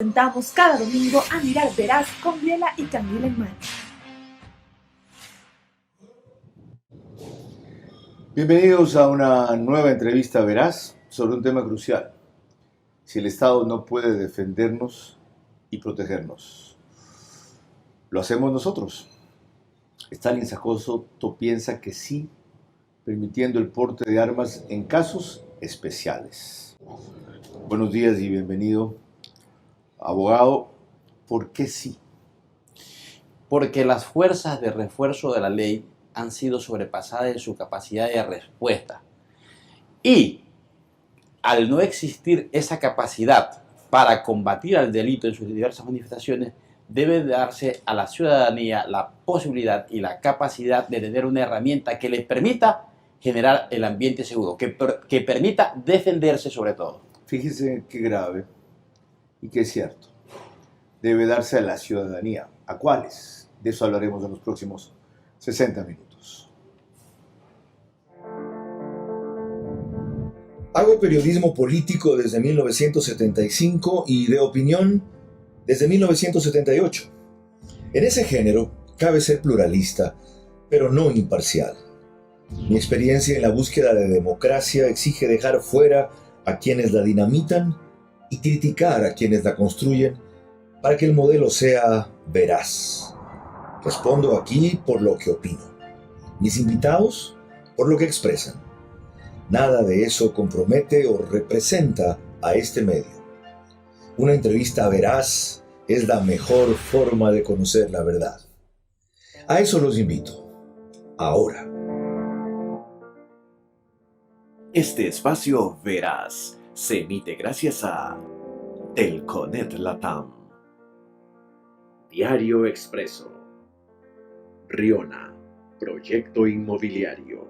Sentamos cada domingo a mirar Veraz con Viela y Camila en mano. Bienvenidos a una nueva entrevista Veraz sobre un tema crucial. Si el Estado no puede defendernos y protegernos, ¿lo hacemos nosotros? Stalin Sakoto piensa que sí, permitiendo el porte de armas en casos especiales. Buenos días y bienvenido, abogado. ¿Por qué sí? Porque las fuerzas de refuerzo de la ley han sido sobrepasadas en su capacidad de respuesta. Y al no existir esa capacidad para combatir al delito en sus diversas manifestaciones, debe darse a la ciudadanía la posibilidad y la capacidad de tener una herramienta que les permita generar el ambiente seguro, que permita defenderse sobre todo. Fíjese qué grave y qué cierto. Debe darse a la ciudadanía. ¿A cuáles? De eso hablaremos en los próximos 60 minutos. Hago periodismo político desde 1975 y de opinión desde 1978. En ese género cabe ser pluralista, pero no imparcial. Mi experiencia en la búsqueda de democracia exige dejar fuera a quienes la dinamitan y criticar a quienes la construyen para que el modelo sea veraz. Respondo aquí por lo que opino. Mis invitados por lo que expresan. Nada de eso compromete o representa a este medio. Una entrevista veraz es la mejor forma de conocer la verdad. A eso los invito. Ahora. Este espacio veraz se emite gracias a Telconet Latam, Diario Expreso, Riona, Proyecto Inmobiliario.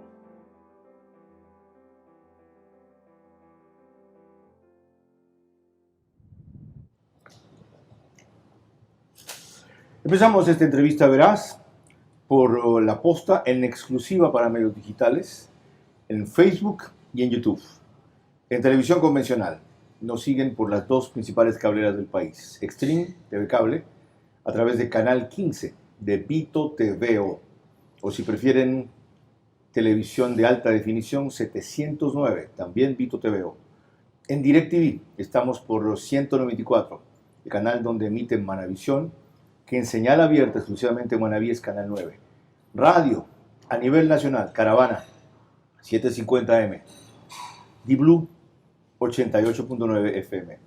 Empezamos esta entrevista veraz por La Posta en exclusiva para medios digitales, en Facebook y en YouTube. En televisión convencional nos siguen por las dos principales cableras del país, Extreme TV Cable, a través de Canal 15 de Vito TVO, o si prefieren televisión de alta definición 709, también Vito TVO. En DirecTV estamos por los 194, el canal donde emiten Manavisión, que en señal abierta exclusivamente en Manaví es Canal 9. Radio a nivel nacional, Caravana 750M, D-Blue 88.9 FM.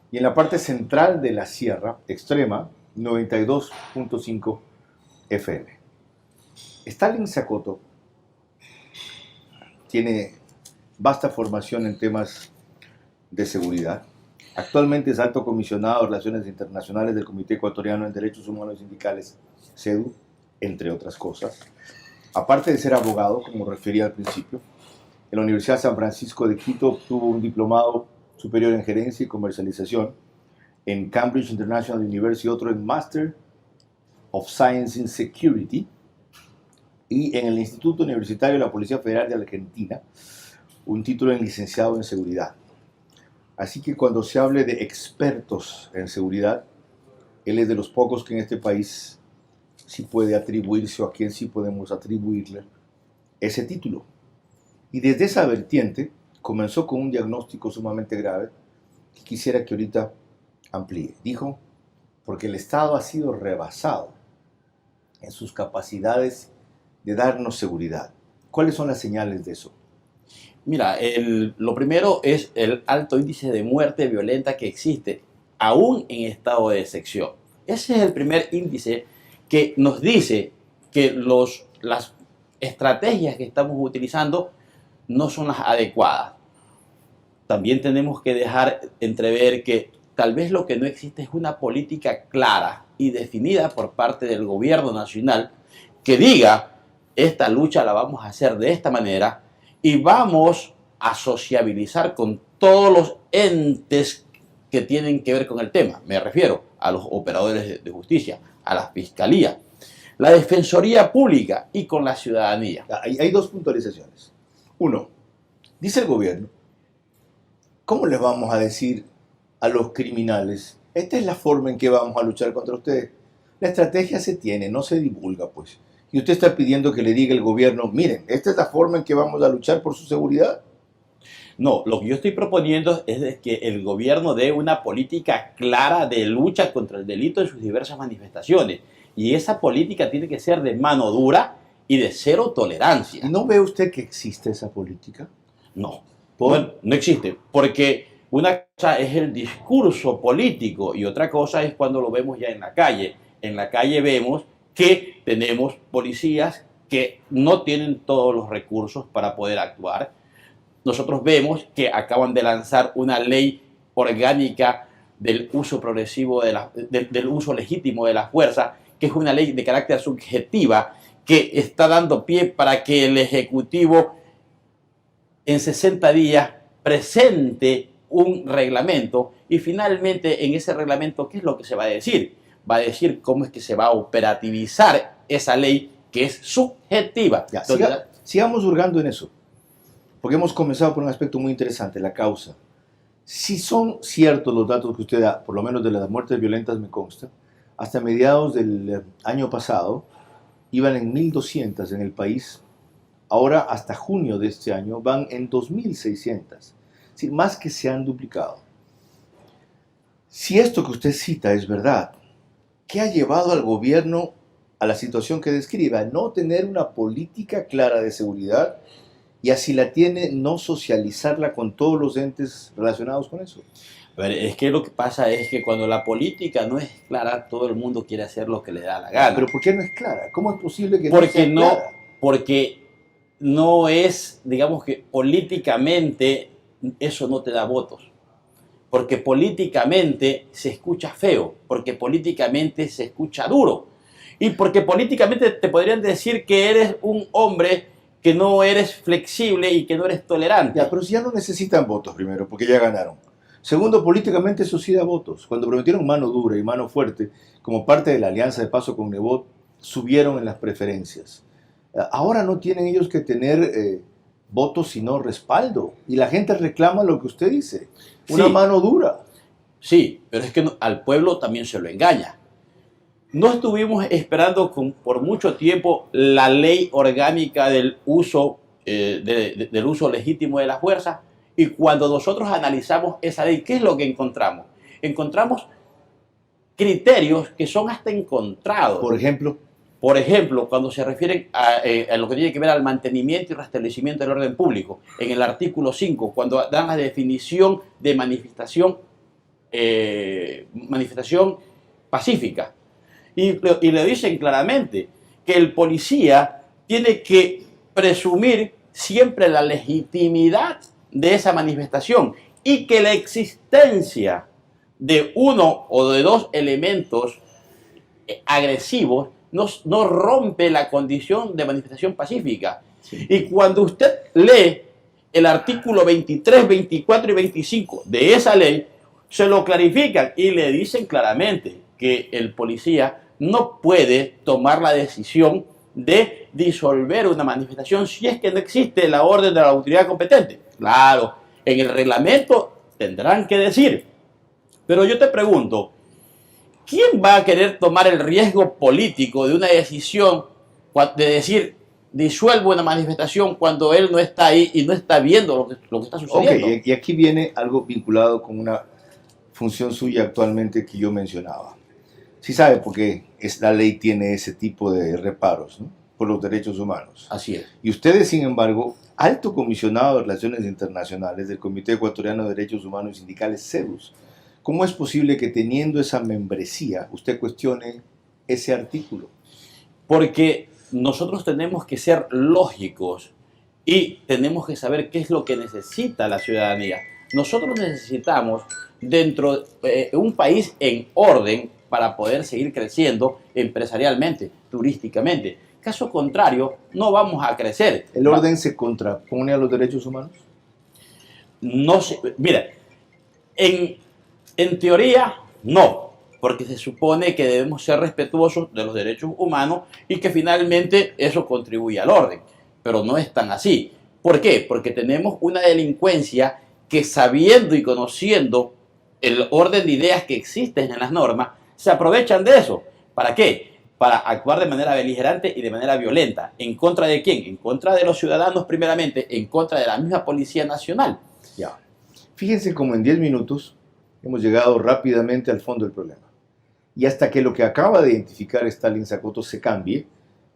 Y en la parte central de la Sierra Extrema, 92.5 FM. Stalin Sakoto tiene vasta formación en temas de seguridad. Actualmente es alto comisionado de Relaciones Internacionales del Comité Ecuatoriano en Derechos Humanos y Sindicales, CEDU, entre otras cosas. Aparte de ser abogado, como refería al principio, en la Universidad San Francisco de Quito obtuvo un diplomado superior en gerencia y comercialización, en Cambridge International University otro en Master of Science in Security, y en el Instituto Universitario de la Policía Federal de Argentina, un título en licenciado en seguridad. Así que cuando se hable de expertos en seguridad, él es de los pocos que en este país sí puede atribuirse, o a quien sí podemos atribuirle ese título. Y desde esa vertiente comenzó con un diagnóstico sumamente grave que quisiera que ahorita amplíe. Dijo, porque el Estado ha sido rebasado en sus capacidades de darnos seguridad. ¿Cuáles son las señales de eso? Mira, lo primero es el alto índice de muerte violenta que existe, aún en estado de excepción. Ese es el primer índice que nos dice que las estrategias que estamos utilizando no son las adecuadas. También tenemos que dejar entrever que tal vez lo que no existe es una política clara y definida por parte del gobierno nacional que diga, esta lucha la vamos a hacer de esta manera y vamos a sociabilizar con todos los entes que tienen que ver con el tema. Me refiero a los operadores de justicia, a la fiscalía, la defensoría pública y con la ciudadanía. Hay dos puntualizaciones. Uno, dice el gobierno, ¿cómo les vamos a decir a los criminales esta es la forma en que vamos a luchar contra ustedes. La estrategia se tiene, no se divulga, pues. Y usted está pidiendo que le diga el gobierno, miren, esta es la forma en que vamos a luchar por su seguridad. No, lo que yo estoy proponiendo es de que el gobierno dé una política clara de lucha contra el delito en sus diversas manifestaciones. Y esa política tiene que ser de mano dura y de cero tolerancia. ¿Y no ve usted que existe esa política? No, bueno, no existe, porque una cosa es el discurso político y otra cosa es cuando lo vemos ya en la calle. En la calle vemos que tenemos policías que no tienen todos los recursos para poder actuar. Nosotros vemos que acaban de lanzar una ley orgánica del uso progresivo, del uso legítimo de la fuerza, que es una ley de carácter subjetiva que está dando pie para que el Ejecutivo en 60 días presente un reglamento y finalmente en ese reglamento, ¿qué es lo que se va a decir? Va a decir cómo es que se va a operativizar esa ley que es subjetiva. Ya, sigamos hurgando en eso, porque hemos comenzado por un aspecto muy interesante, la causa. Si son ciertos los datos que usted da, por lo menos de las muertes violentas me consta, hasta mediados del año pasado iban en 1.200 en el país, ahora hasta junio de este año van en 2.600, es decir, más que se han duplicado. Si esto que usted cita es verdad, ¿qué ha llevado al gobierno a la situación que describe? A no tener una política clara de seguridad y así la tiene, no socializarla con todos los entes relacionados con eso. Pero es que lo que pasa es que cuando la política no es clara, todo el mundo quiere hacer lo que le da la gana. ¿Pero por qué no es clara? ¿Cómo es posible que no sea clara? Porque no es, digamos que políticamente eso no te da votos. Porque políticamente se escucha feo, porque políticamente se escucha duro. Y porque políticamente te podrían decir que eres un hombre que no eres flexible y que no eres tolerante. Ya, pero si ya no necesitan votos primero, porque ya ganaron. Segundo, políticamente eso sí da votos. Cuando prometieron mano dura y mano fuerte, como parte de la alianza de paso con Nebot, subieron en las preferencias. Ahora no tienen ellos que tener votos sino respaldo. Y la gente reclama lo que usted dice, una mano dura. Sí, pero es que al pueblo también se lo engaña. No estuvimos esperando por mucho tiempo la ley orgánica del uso, del uso legítimo de la fuerza. Y cuando nosotros analizamos esa ley, ¿qué es lo que encontramos? Encontramos criterios que son hasta encontrados. Por ejemplo, cuando se refieren a lo que tiene que ver al mantenimiento y restablecimiento del orden público, en el artículo 5, cuando dan la definición de manifestación pacífica. Y le dicen claramente que el policía tiene que presumir siempre la legitimidad de esa manifestación y que la existencia de uno o de dos elementos agresivos no rompe la condición de manifestación pacífica. Sí. Y cuando usted lee el artículo 23, 24 y 25 de esa ley, se lo clarifican y le dicen claramente que el policía no puede tomar la decisión de disolver una manifestación si es que no existe la orden de la autoridad competente. Claro, en el reglamento tendrán que decir, pero yo te pregunto, ¿quién va a querer tomar el riesgo político de una decisión de decir disuelvo una manifestación cuando él no está ahí y no está viendo lo que está sucediendo? Ok, y aquí viene algo vinculado con una función suya actualmente que yo mencionaba. Sí sabe por qué la ley tiene ese tipo de reparos, ¿no? Por los derechos humanos. Así es. Y ustedes, sin embargo, alto comisionado de Relaciones Internacionales del Comité Ecuatoriano de Derechos Humanos y Sindicales, CEDUS, ¿cómo es posible que teniendo esa membresía usted cuestione ese artículo? Porque nosotros tenemos que ser lógicos y tenemos que saber qué es lo que necesita la ciudadanía. Nosotros necesitamos, dentro de un país en orden, para poder seguir creciendo empresarialmente, turísticamente. Caso contrario, no vamos a crecer. ¿El orden se contrapone a los derechos humanos? No sé, mira, en teoría no, porque se supone que debemos ser respetuosos de los derechos humanos y que finalmente eso contribuye al orden, pero no es tan así. ¿Por qué? Porque tenemos una delincuencia que sabiendo y conociendo el orden de ideas que existen en las normas, se aprovechan de eso. ¿Para qué? Para actuar de manera beligerante y de manera violenta. ¿En contra de quién? En contra de los ciudadanos primeramente, en contra de la misma Policía Nacional. Ya. Fíjense cómo en 10 minutos hemos llegado rápidamente al fondo del problema. Y hasta que lo que acaba de identificar Stalin Zacoto se cambie,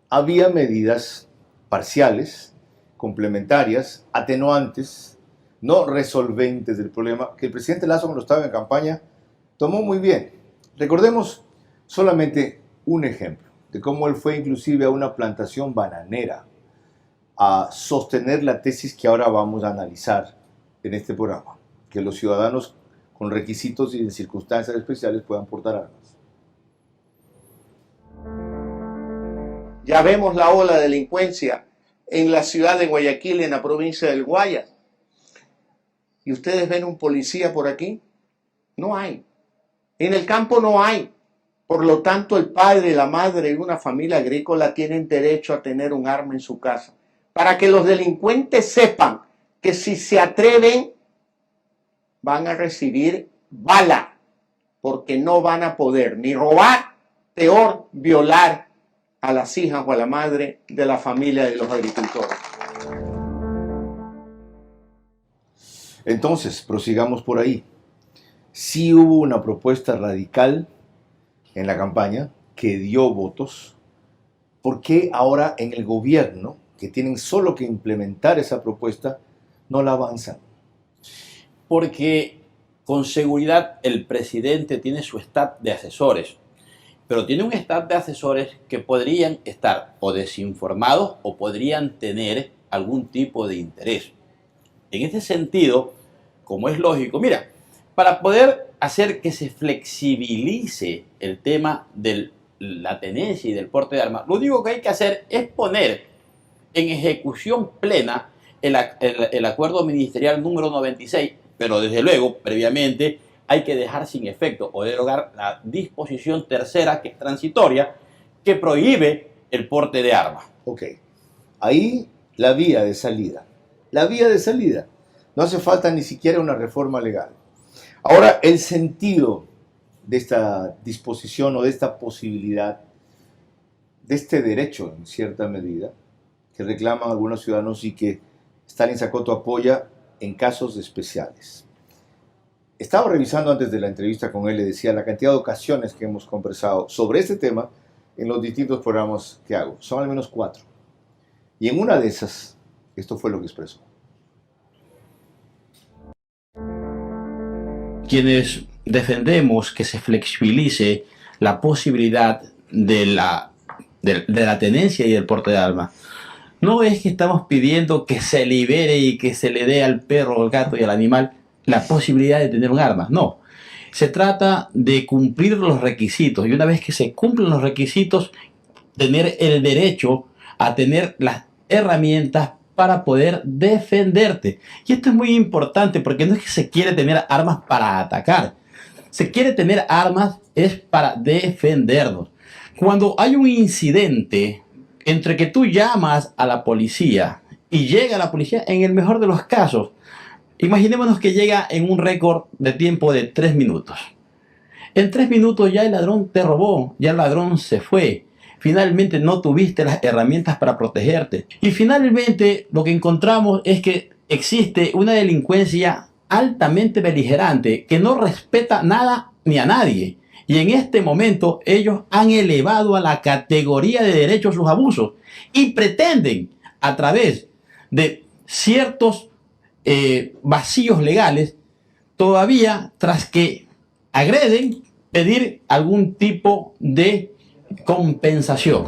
había medidas parciales, complementarias, atenuantes, no resolventes del problema, que el presidente Lazo, cuando estaba en campaña, tomó muy bien. Recordemos solamente un ejemplo de cómo él fue inclusive a una plantación bananera a sostener la tesis que ahora vamos a analizar en este programa, que los ciudadanos con requisitos y en circunstancias especiales puedan portar armas. Ya vemos la ola de delincuencia en la ciudad de Guayaquil, en la provincia del Guayas. ¿Y ustedes ven un policía por aquí? No hay. En el campo no hay. Por lo tanto, el padre y la madre de una familia agrícola tienen derecho a tener un arma en su casa. Para que los delincuentes sepan que si se atreven, van a recibir bala. Porque no van a poder ni robar, peor, violar a las hijas o a la madre de la familia de los agricultores. Entonces, prosigamos por ahí. Sí hubo una propuesta radical en la campaña que dio votos. ¿Por qué ahora en el gobierno, que tienen solo que implementar esa propuesta, no la avanzan? Porque con seguridad el presidente tiene su staff de asesores, pero tiene un staff de asesores que podrían estar o desinformados o podrían tener algún tipo de interés. En este sentido, como es lógico, mira, para poder hacer que se flexibilice el tema de la tenencia y del porte de armas, lo único que hay que hacer es poner en ejecución plena el acuerdo ministerial número 96, pero desde luego, previamente, hay que dejar sin efecto o derogar la disposición tercera, que es transitoria, que prohíbe el porte de armas. Ok, ahí la vía de salida. La vía de salida. No hace falta ni siquiera una reforma legal. Ahora, el sentido de esta disposición o de esta posibilidad, de este derecho en cierta medida, que reclaman algunos ciudadanos y que Stalin Zacoto apoya en casos especiales. Estaba revisando antes de la entrevista con él, le decía la cantidad de ocasiones que hemos conversado sobre este tema en los distintos programas que hago. Son al menos 4. Y en una de esas, esto fue lo que expresó. Quienes defendemos que se flexibilice la posibilidad de la tenencia y del porte de armas, no es que estamos pidiendo que se libere y que se le dé al perro, al gato y al animal la posibilidad de tener un arma. No, se trata de cumplir los requisitos y una vez que se cumplen los requisitos, tener el derecho a tener las herramientas para poder defenderte. Y esto es muy importante porque no es que se quiere tener armas para atacar, se quiere tener armas es para defendernos. Cuando hay un incidente entre que tú llamas a la policía y llega la policía, en el mejor de los casos, imaginémonos que llega en un récord de tiempo de 3 minutos. En 3 minutos ya el ladrón te robó, ya el ladrón se fue. Finalmente no tuviste las herramientas para protegerte. Y finalmente lo que encontramos es que existe una delincuencia altamente beligerante que no respeta nada ni a nadie. Y en este momento ellos han elevado a la categoría de derecho sus abusos y pretenden a través de ciertos vacíos legales, todavía tras que agreden, pedir algún tipo de compensación.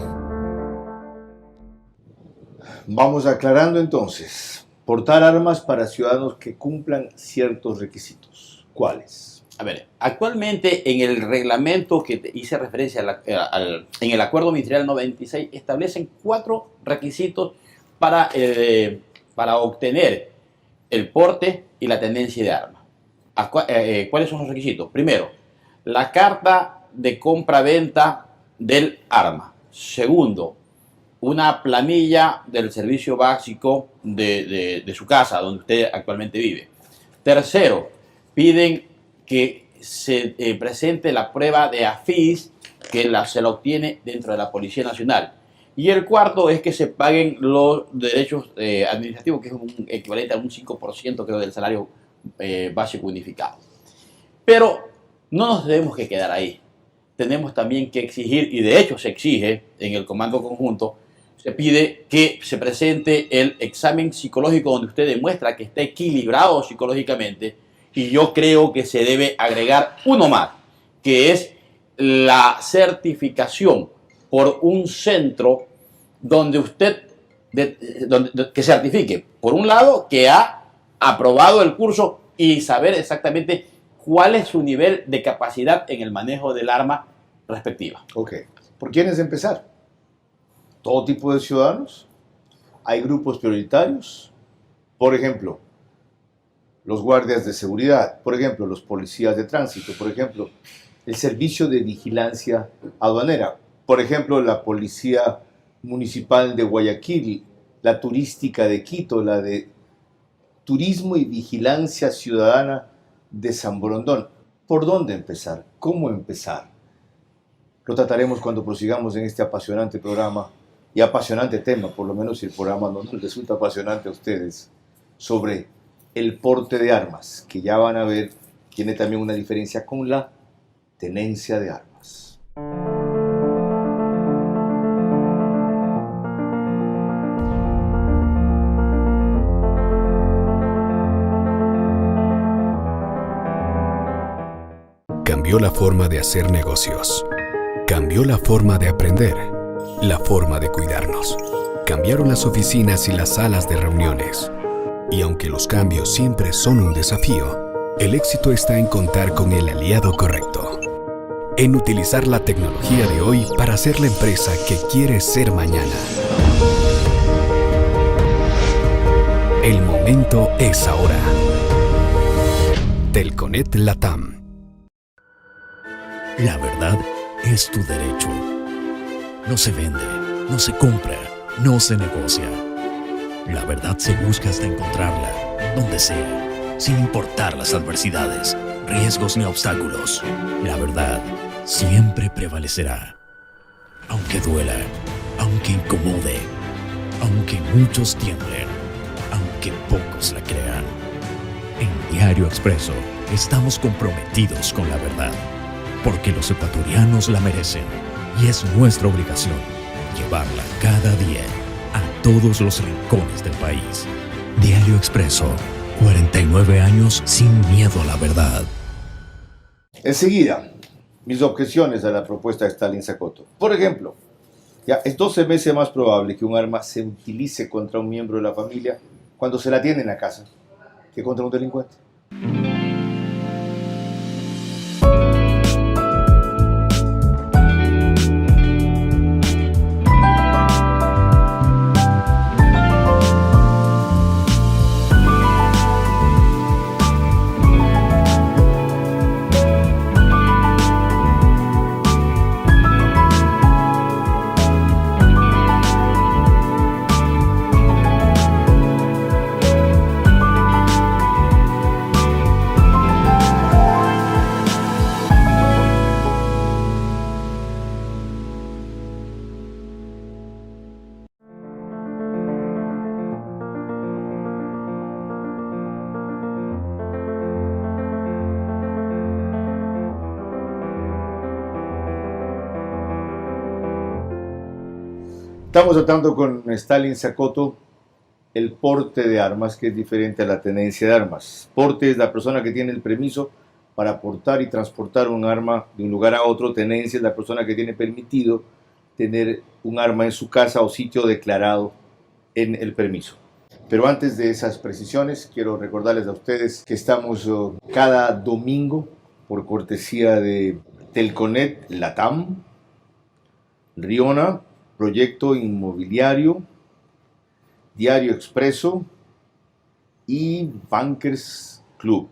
Vamos aclarando entonces. Portar armas para ciudadanos que cumplan ciertos requisitos. ¿Cuáles? A ver, actualmente en el reglamento que te hice referencia en el acuerdo ministerial 96 establecen 4 requisitos para obtener el porte y la tenencia de armas. ¿Cuáles son los requisitos? Primero, la carta de compra-venta del arma. Segundo, una planilla del servicio básico de su casa, donde usted actualmente vive. Tercero, piden que se presente la prueba de AFIS, que se la obtiene dentro de la Policía Nacional. Y el cuarto es que se paguen los derechos administrativos, que es un equivalente a un 5% creo del salario básico unificado. Pero no nos debemos que quedar ahí. Tenemos también que exigir, y de hecho se exige en el comando conjunto, se pide que se presente el examen psicológico donde usted demuestra que está equilibrado psicológicamente, y yo creo que se debe agregar uno más, que es la certificación por un centro donde usted que certifique, por un lado, que ha aprobado el curso y saber exactamente cuál es su nivel de capacidad en el manejo del arma respectiva. Ok. ¿Por quiénes empezar? Todo tipo de ciudadanos. Hay grupos prioritarios. Por ejemplo, los guardias de seguridad. Por ejemplo, los policías de tránsito. Por ejemplo, el servicio de vigilancia aduanera. Por ejemplo, la policía municipal de Guayaquil, la turística de Quito, la de turismo y vigilancia ciudadana de San Borondón. ¿Por dónde empezar? ¿Cómo empezar? Lo trataremos cuando prosigamos en este apasionante programa y apasionante tema, por lo menos si el programa no les resulta apasionante a ustedes, sobre el porte de armas, que ya van a ver, tiene también una diferencia con la tenencia de armas. Cambió la forma de hacer negocios. Cambió la forma de aprender. La forma de cuidarnos. Cambiaron las oficinas y las salas de reuniones. Y aunque los cambios siempre son un desafío, el éxito está en contar con el aliado correcto. En utilizar la tecnología de hoy para ser la empresa que quieres ser mañana. El momento es ahora. Telconet Latam. La verdad es tu derecho. No se vende, no se compra, no se negocia. La verdad se busca hasta encontrarla, donde sea, sin importar las adversidades, riesgos ni obstáculos. La verdad siempre prevalecerá. Aunque duela, aunque incomode, aunque muchos tiemblen, aunque pocos la crean. En Diario Expreso estamos comprometidos con la verdad. Porque los ecuatorianos la merecen y es nuestra obligación llevarla cada día a todos los rincones del país. Diario Expreso, 49 años sin miedo a la verdad. Enseguida, mis objeciones a la propuesta de Stalin Zacoto. Por ejemplo, ya es 12 veces más probable que un arma se utilice contra un miembro de la familia cuando se la tiene en la casa que contra un delincuente. Estamos tratando con Stalin Zacoto el porte de armas, que es diferente a la tenencia de armas. Porte es la persona que tiene el permiso para portar y transportar un arma de un lugar a otro. Tenencia es la persona que tiene permitido tener un arma en su casa o sitio declarado en el permiso. Pero antes de esas precisiones, quiero recordarles a ustedes que estamos cada domingo, por cortesía de Telconet Latam, Riona, Proyecto Inmobiliario, Diario Expreso y Bankers Club.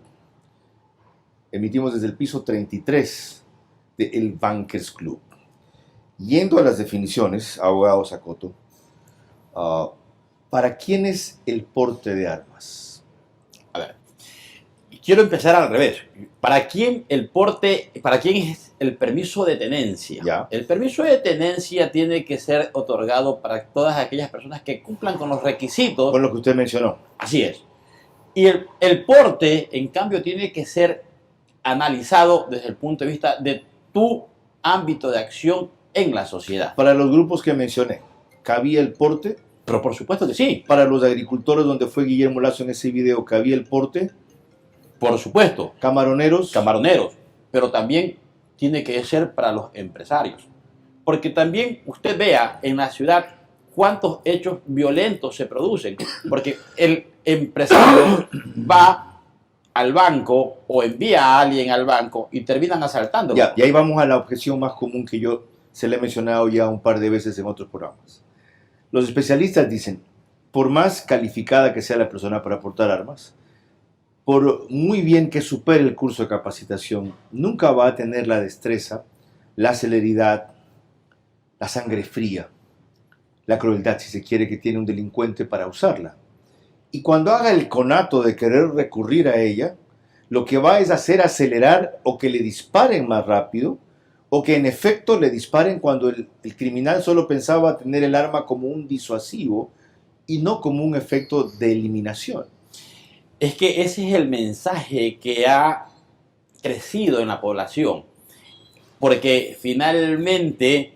Emitimos desde el piso 33 de El Bankers Club. Yendo a las definiciones, abogado Zacoto, ¿para quién es el porte de armas? A ver, quiero empezar al revés. ¿Para quién es el permiso de tenencia? Ya. El permiso de tenencia tiene que ser otorgado para todas aquellas personas que cumplan con los requisitos. Con lo que usted mencionó. Así es. Y el porte, en cambio, tiene que ser analizado desde el punto de vista de tu ámbito de acción en la sociedad. Para los grupos que mencioné, ¿cabía el porte? Pero por supuesto que sí, Para los agricultores, donde fue Guillermo Lazo en ese video, ¿cabía el porte? por supuesto, Camaroneros. camaroneros, pero también tiene que ser para los empresarios. Porque también usted vea en la ciudad cuántos hechos violentos se producen. Porque el empresario va al banco o envía a alguien al banco y terminan asaltando. Ya, y ahí vamos a la objeción más común que yo se le he mencionado ya un par de veces en otros programas. Los especialistas dicen, por más calificada que sea la persona para portar armas, por muy bien que supere el curso de capacitación, nunca va a tener la destreza, la celeridad, la sangre fría, la crueldad, si se quiere, que tiene un delincuente para usarla. Y cuando haga el conato de querer recurrir a ella, lo que va es hacer acelerar o que le disparen más rápido, o que en efecto le disparen cuando el criminal solo pensaba tener el arma como un disuasivo y no como un efecto de eliminación. Es que ese es el mensaje que ha crecido en la población, porque finalmente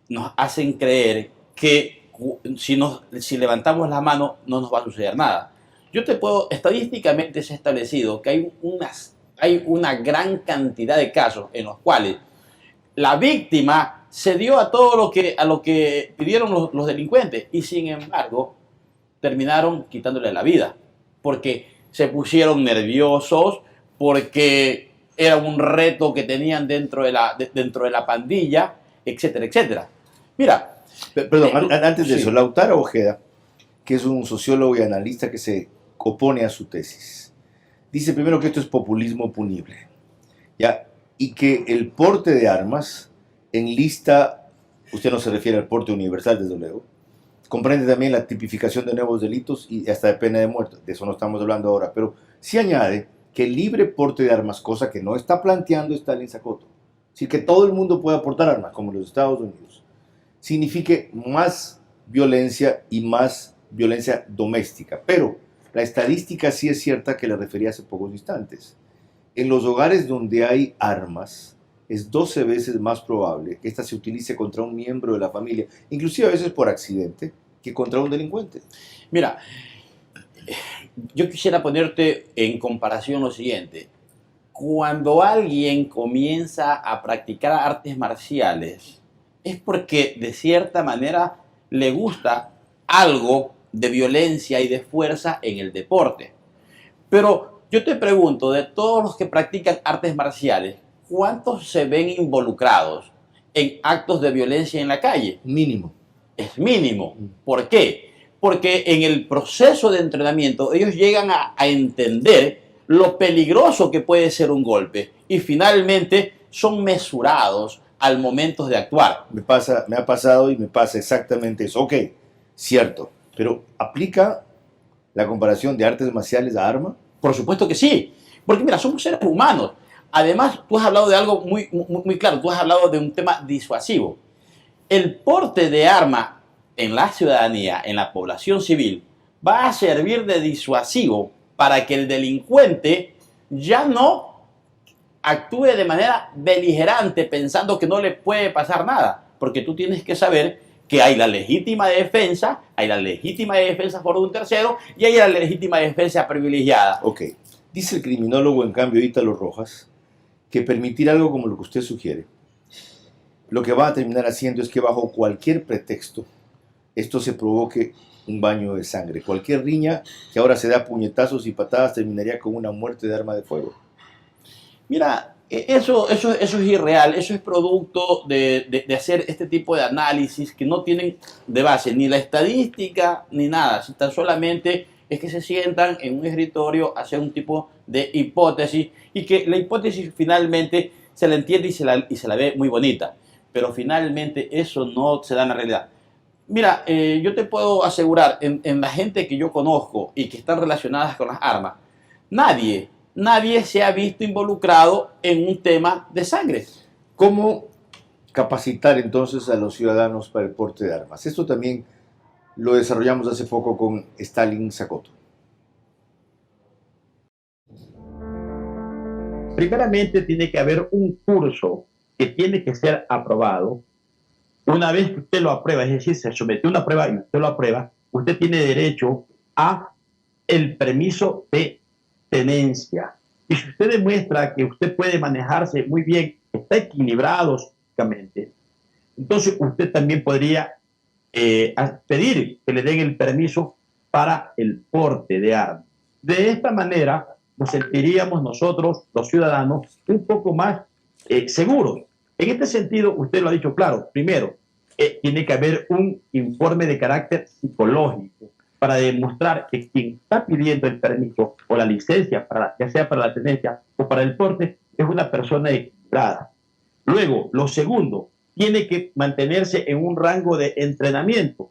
nos hacen creer que si levantamos la mano no nos va a suceder nada. Estadísticamente se ha establecido que hay una gran cantidad de casos en los cuales la víctima cedió a todo lo que pidieron los delincuentes y sin embargo terminaron quitándole la vida, porque se pusieron nerviosos, porque era un reto que tenían dentro de la pandilla, etcétera, etcétera. Mira, Perdón, antes de sí. eso, Lautaro Ojeda, que es un sociólogo y analista que se opone a su tesis, dice primero que esto es populismo punible, ¿ya? Y que el porte de armas enlista, usted no se refiere al porte universal, desde luego, comprende también la tipificación de nuevos delitos y hasta de pena de muerte, de eso no estamos hablando ahora, pero sí añade que el libre porte de armas, cosa que no está planteando Stalin Zacoto, es decir, que todo el mundo pueda portar armas, como los Estados Unidos, signifique más violencia y más violencia doméstica. Pero la estadística sí es cierta que le refería hace pocos instantes. En los hogares donde hay armas, es 12 veces más probable que ésta se utilice contra un miembro de la familia, inclusive a veces por accidente, que contra un delincuente. Mira, yo quisiera ponerte en comparación lo siguiente. Cuando alguien comienza a practicar artes marciales, es porque de cierta manera le gusta algo de violencia y de fuerza en el deporte. Pero yo te pregunto, de todos los que practican artes marciales, ¿cuántos se ven involucrados en actos de violencia en la calle? Mínimo. Es mínimo. ¿Por qué? Porque en el proceso de entrenamiento ellos llegan a entender lo peligroso que puede ser un golpe y finalmente son mesurados al momento de actuar. Me ha pasado y me pasa exactamente eso. Ok, cierto, pero ¿aplica la comparación de artes marciales a arma? Por supuesto que sí, porque mira, somos seres humanos. Además, tú has hablado de algo muy claro, tú has hablado de un tema disuasivo. El porte de arma en la ciudadanía, en la población civil, va a servir de disuasivo para que el delincuente ya no actúe de manera beligerante pensando que no le puede pasar nada, porque tú tienes que saber que hay la legítima defensa, por un tercero y hay la legítima defensa privilegiada. Ok, dice el criminólogo en cambio Ítalo Rojas que permitir algo como lo que usted sugiere, lo que va a terminar haciendo es que bajo cualquier pretexto esto se provoque un baño de sangre. Cualquier riña que ahora se da puñetazos y patadas terminaría con una muerte de arma de fuego. Mira, eso es irreal, eso es producto de hacer este tipo de análisis que no tienen de base ni la estadística ni nada, tan solamente es que se sientan en un escritorio a hacer un tipo de hipótesis y que la hipótesis finalmente se la entiende y se la ve muy bonita, pero finalmente eso no se da en la realidad. Mira, yo te puedo asegurar, en la gente que yo conozco y que están relacionadas con las armas, nadie nadie se ha visto involucrado en un tema de sangre. ¿Cómo capacitar entonces a los ciudadanos para el porte de armas? Esto también lo desarrollamos hace poco con Stalin Sakoto. Primeramente tiene que haber un curso que tiene que ser aprobado. Una vez que usted lo aprueba, es decir, se somete a una prueba y usted lo aprueba, usted tiene derecho a el permiso de tenencia. Y si usted demuestra que usted puede manejarse muy bien, está equilibrado psíquicamente, entonces usted también podría pedir que le den el permiso para el porte de armas. De esta manera nos sentiríamos nosotros, los ciudadanos, un poco más seguros. En este sentido, usted lo ha dicho claro. Primero, tiene que haber un informe de carácter psicológico para demostrar que quien está pidiendo el permiso o la licencia, ya sea para la tenencia o para el porte, es una persona equilibrada. Luego, lo segundo, tiene que mantenerse en un rango de entrenamiento.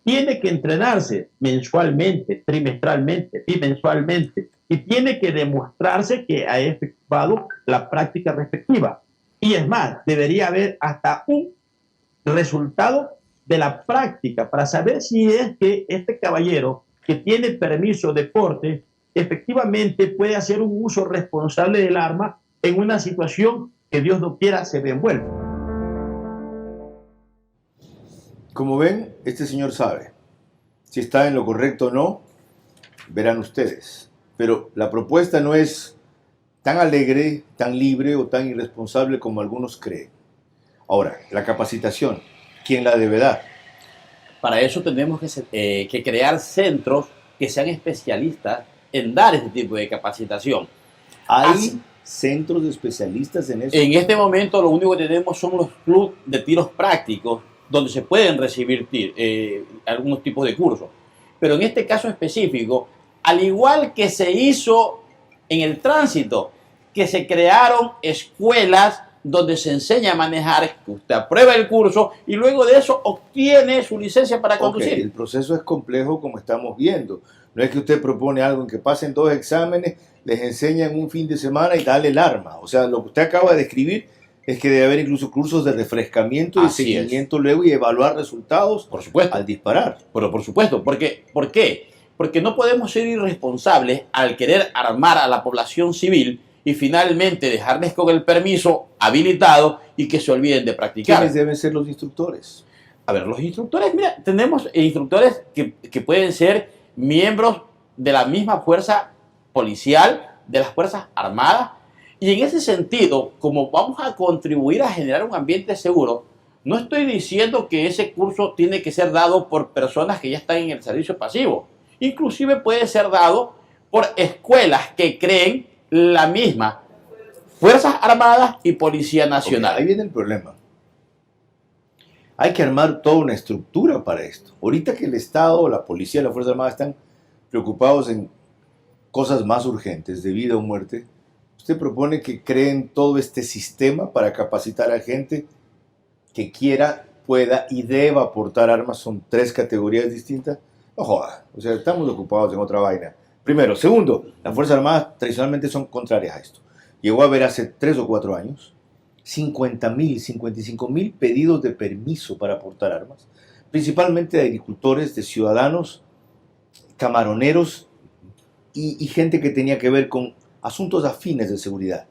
Tiene que entrenarse mensualmente, trimestralmente, bimensualmente, y tiene que demostrarse que ha efectuado la práctica respectiva. Y es más, debería haber hasta un resultado de la práctica para saber si es que este caballero que tiene permiso de porte efectivamente puede hacer un uso responsable del arma en una situación que Dios no quiera se ve envuelto. Como ven, este señor sabe. Si está en lo correcto o no, verán ustedes. Pero la propuesta no es tan alegre, tan libre o tan irresponsable como algunos creen. Ahora, la capacitación, ¿quién la debe dar? Para eso tenemos que crear centros que sean especialistas en dar este tipo de capacitación. ¿Hay centros de especialistas en eso? En este momento lo único que tenemos son los clubes de tiros prácticos donde se pueden recibir algunos tipos de cursos. Pero en este caso específico, al igual que se hizo en el tránsito, que se crearon escuelas donde se enseña a manejar, que usted aprueba el curso y luego de eso obtiene su licencia para conducir. El proceso es complejo como estamos viendo. No es que usted propone algo en que pasen 2 exámenes, les enseñan un fin de semana y dale el arma. O sea, lo que usted acaba de describir es que debe haber incluso cursos de refrescamiento y seguimiento luego y evaluar resultados, por supuesto, al disparar. Pero por supuesto, ¿por qué? Porque no podemos ser irresponsables al querer armar a la población civil y finalmente dejarles con el permiso habilitado y que se olviden de practicar. ¿Quiénes deben ser los instructores? A ver, los instructores, mira, tenemos instructores que pueden ser miembros de la misma fuerza policial, de las Fuerzas Armadas, y en ese sentido, como vamos a contribuir a generar un ambiente seguro, no estoy diciendo que ese curso tiene que ser dado por personas que ya están en el servicio pasivo. Inclusive puede ser dado por escuelas que creen la misma Fuerzas Armadas y Policía Nacional. Ahí viene el problema. Hay que armar toda una estructura para esto. Ahorita que el Estado, la policía, la Fuerza Armada están preocupados en cosas más urgentes, de vida o muerte, usted propone que creen todo este sistema para capacitar a gente que quiera, pueda y deba portar armas. Son 3 categorías distintas. No joda, o sea, estamos ocupados en otra vaina. Primero. Segundo, las Fuerzas Armadas tradicionalmente son contrarias a esto. Llegó a haber hace 3 o 4 años 50.000, 55.000 pedidos de permiso para portar armas, principalmente de agricultores, de ciudadanos, camaroneros y gente que tenía que ver con asuntos afines de seguridad.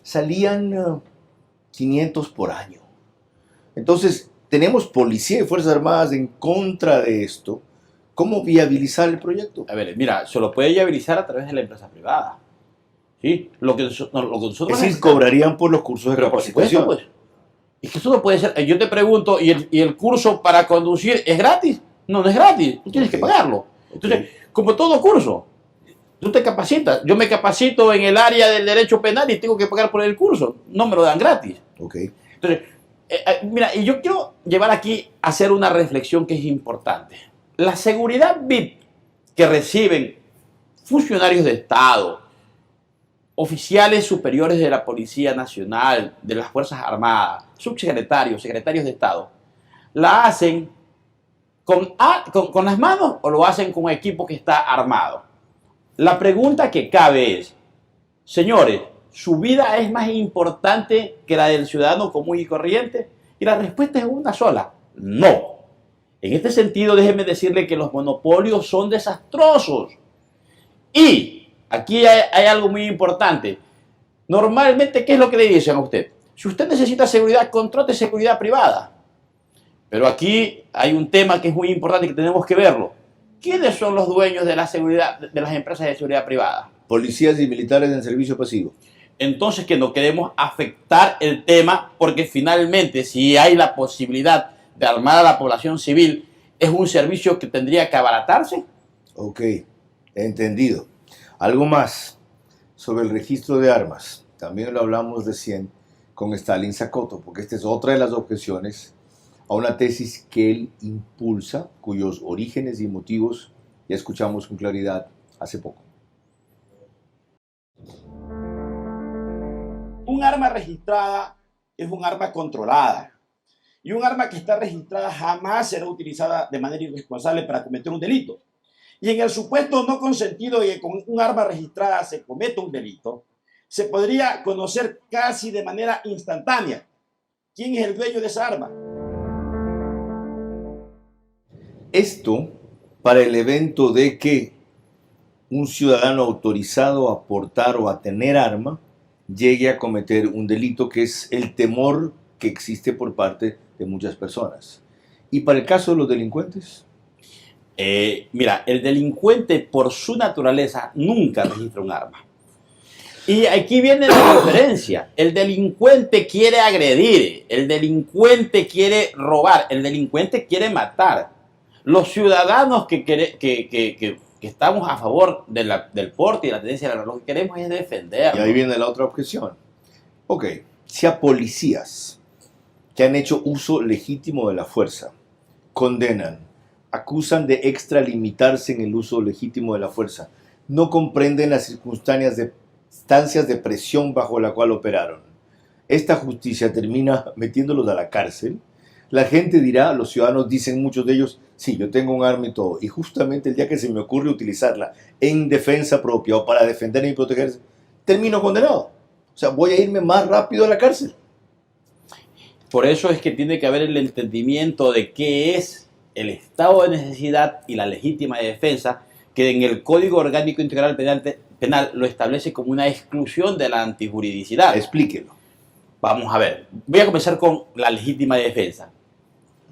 Salían 500 por año. Entonces, tenemos policía y Fuerzas Armadas en contra de esto. ¿Cómo viabilizar el proyecto? A ver, mira, se lo puede viabilizar a través de la empresa privada. ¿Sí? Lo que nosotros es decir, cobrarían por los cursos de capacitación. Pues, es que eso no puede ser. Yo te pregunto, ¿y el curso para conducir es gratis? No, no es gratis. Tú tienes que pagarlo. Entonces, como todo curso, tú te capacitas. Yo me capacito en el área del derecho penal y tengo que pagar por el curso. No me lo dan gratis. Entonces, mira, y yo quiero llevar aquí a hacer una reflexión que es importante. La seguridad VIP que reciben funcionarios de Estado, oficiales superiores de la Policía Nacional, de las Fuerzas Armadas, subsecretarios, secretarios de Estado, ¿la hacen con las manos o lo hacen con un equipo que está armado? La pregunta que cabe es, Señores, ¿su vida es más importante que la del ciudadano común y corriente? Y la respuesta es una sola: no. En este sentido, déjenme decirle que los monopolios son desastrosos. Y aquí hay algo muy importante. Normalmente, ¿qué es lo que le dicen a usted? Si usted necesita seguridad, contrate seguridad privada. Pero aquí hay un tema que es muy importante y que tenemos que verlo. ¿Quiénes son los dueños de la seguridad, de las empresas de seguridad privada? Policías y militares en servicio pasivo. Entonces, que no queremos afectar el tema, porque finalmente, si hay la posibilidad de armar a la población civil, ¿es un servicio que tendría que abaratarse? Ok, entendido. Algo más sobre el registro de armas. También lo hablamos recién con Stalin Sakoto, porque esta es otra de las objeciones a una tesis que él impulsa, cuyos orígenes y motivos ya escuchamos con claridad hace poco. Un arma registrada es un arma controlada. Y un arma que está registrada jamás será utilizada de manera irresponsable para cometer un delito. Y en el supuesto no consentido de que con un arma registrada se cometa un delito, se podría conocer casi de manera instantánea quién es el dueño de esa arma. Esto para el evento de que un ciudadano autorizado a portar o a tener arma llegue a cometer un delito, que es el temor que existe por parte de muchas personas. ¿Y para el caso de los delincuentes? Mira, el delincuente por su naturaleza nunca registra un arma. Y aquí viene la diferencia. El delincuente quiere agredir, el delincuente quiere robar, el delincuente quiere matar. Los ciudadanos que estamos a favor del porte y la tenencia del arma, lo que queremos es defenderlo. Y ahí viene la otra objeción. Ok, si a policías que han hecho uso legítimo de la fuerza condenan, acusan de extralimitarse en el uso legítimo de la fuerza, no comprenden las circunstancias de presión bajo la cual operaron, esta justicia termina metiéndolos a la cárcel, la gente dirá, los ciudadanos dicen, muchos de ellos, sí, yo tengo un arma y todo, y justamente el día que se me ocurre utilizarla en defensa propia o para defenderme y protegerse, termino condenado. O sea, voy a irme más rápido a la cárcel. Por eso es que tiene que haber el entendimiento de qué es el estado de necesidad y la legítima defensa, que en el Código Orgánico Integral Penal lo establece como una exclusión de la antijuridicidad. Explíquelo. Vamos a ver, voy a comenzar con la legítima defensa.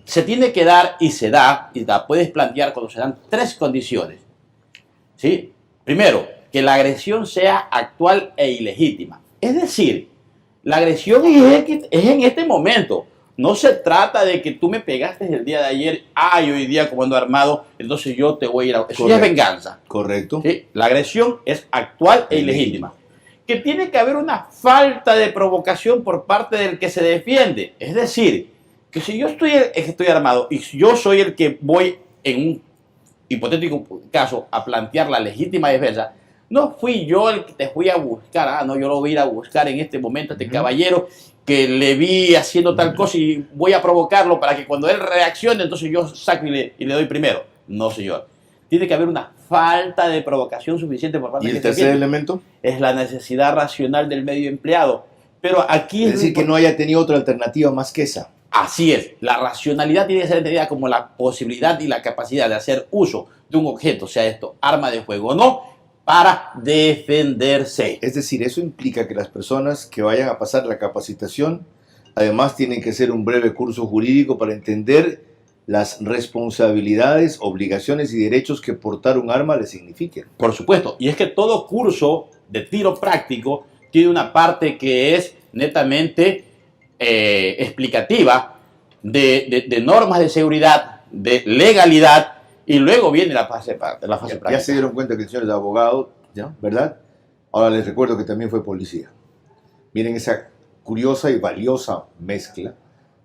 Se tiene que dar y se da, y la puedes plantear cuando se dan tres condiciones. ¿Sí? Primero, que la agresión sea actual e ilegítima. Es decir, la agresión es en este momento. No se trata de que tú me pegaste el día de ayer, y hoy día como ando armado, entonces yo te voy a ir a... Eso ya es venganza. Correcto. ¿Sí? La agresión es actual e ilegítima. Que tiene que haber una falta de provocación por parte del que se defiende. Es decir, que si yo estoy armado y yo soy el que voy en un hipotético caso a plantear la legítima defensa, no fui yo el que te fui a buscar, no, yo lo voy a ir a buscar en este momento a este caballero que le vi haciendo tal cosa y voy a provocarlo para que cuando él reaccione, entonces yo saco y le doy primero. No, señor. Tiene que haber una falta de provocación suficiente por parte ¿Y del el que se tercer defiende. elemento? Es la necesidad racional del medio empleado. Pero aquí Es decir, que no haya tenido otra alternativa más que esa. Así es, la racionalidad tiene que ser entendida como la posibilidad y la capacidad de hacer uso de un objeto, sea esto arma de fuego o no, para defenderse. Es decir, eso implica que las personas que vayan a pasar la capacitación, además tienen que hacer un breve curso jurídico para entender las responsabilidades, obligaciones y derechos que portar un arma le signifiquen. Por supuesto, y es que todo curso de tiro práctico tiene una parte que es netamente explicativa de normas de seguridad, de legalidad, y luego viene la fase práctica. Ya se dieron cuenta que el señor es abogado, ¿ya? ¿Verdad? Ahora les recuerdo que también fue policía. Miren esa curiosa y valiosa mezcla